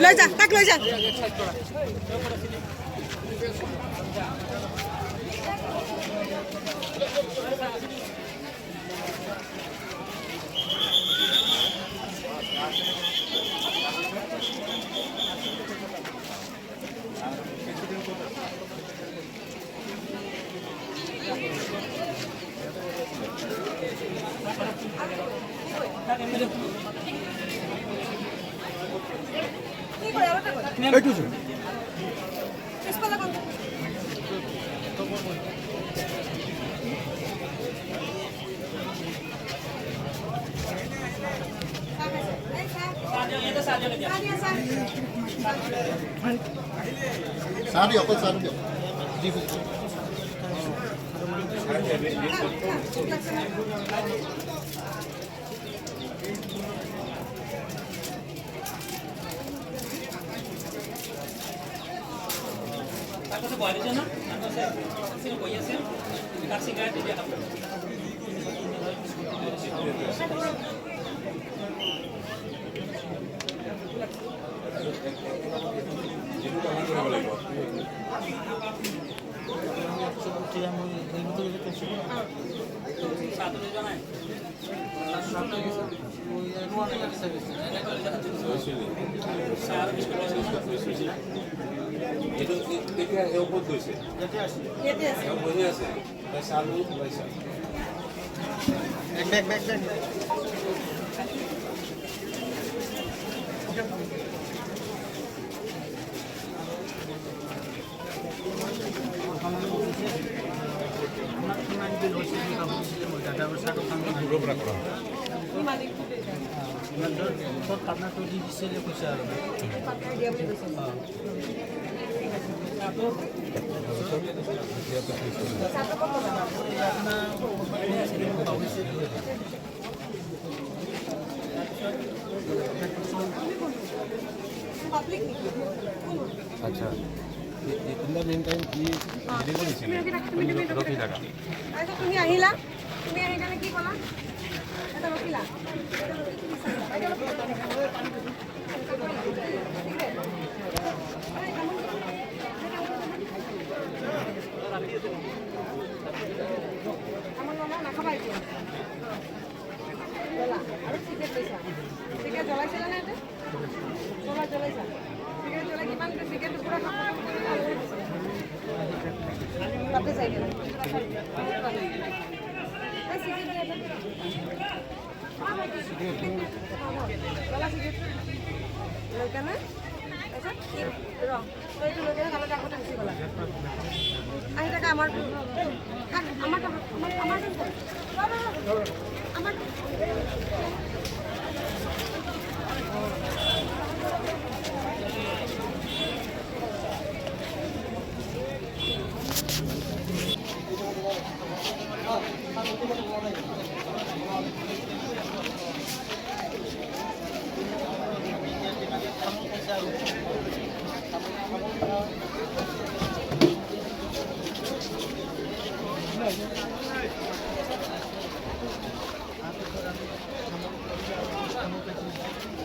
লৈ যা তাক লৈ যা Sabi ako, sabi ako. Aku sebuah di sana, aku sini kau yasin, kasih gaji dia apa? Satu di sana. Itu eu vou doce. Eu vou nesse. Vai salu, vai salu. Back. আচ্ছা তোমরা man time কি video করেছিলে Rocky টাকা আচ্ছা তুমি আহিলা তুমি আহি কেনে কি কলা এটা ৰখিলা আমাৰ মামা নাখাবা এতিয়া জ্বলা আৰু চিকেন লৈছা চিকেন জ্বলাইছিলা নে এটা জ্বলাইছা চিকেন জ্বলাই কিমান চিকেন পুৰা তাতে যাই গেল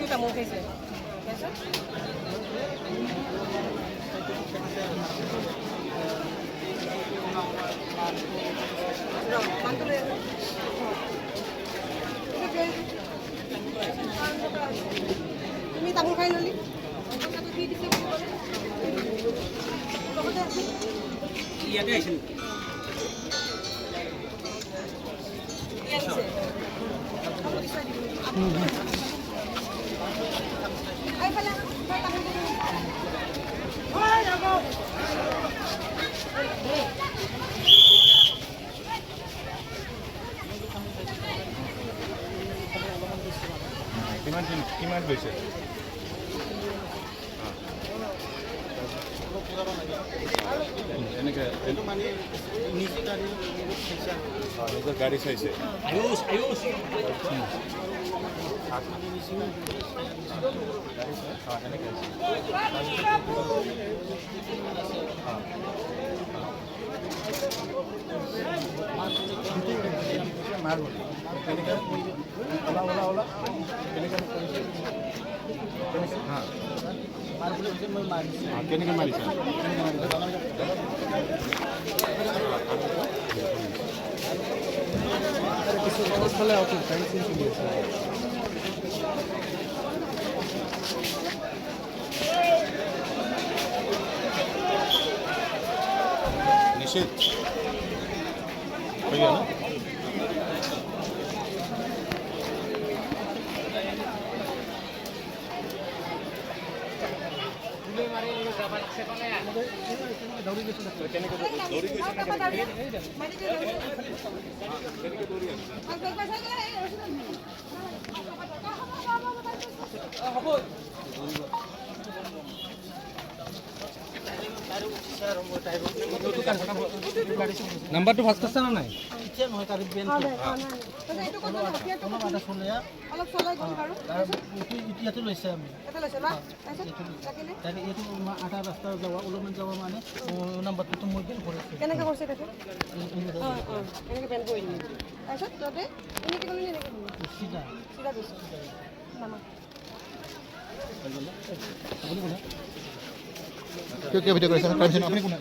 Kamu kasi. Ini tamu kain loli. Iya guys. Ay pala. কিমান গৈছে এনেকৈ নিজৰ গাড়ী চাইছে Ayus. মাৰ ওলা কেনেকৈ কেনেকৈ মাৰিছে নিশ্চিত হৈ গ'ল ন? নাম্বাৰটো ফাৰ্ষ্ট আছে না নাই অলপ চলাই গ'ল বাৰু ইয়াতে লৈছে আমি এটা লৈছে বা ৰাখিলে এইটো আধা ৰাস্তা যাওয়া অলপমান যাওয়া মানে নাম্বাৰটো মই বেন কৰিছোঁ কেনেকৈ কৰিছে তাতে এনেকৈ বেন কৰি দিলে তাৰপিছত তহঁতে এনেকৈ কৰিলি এনেকৈ কৰিলি চিধা চিধা গৈছে নামা কিয় ভিডিঅ' কৰিছে আপুনি কোন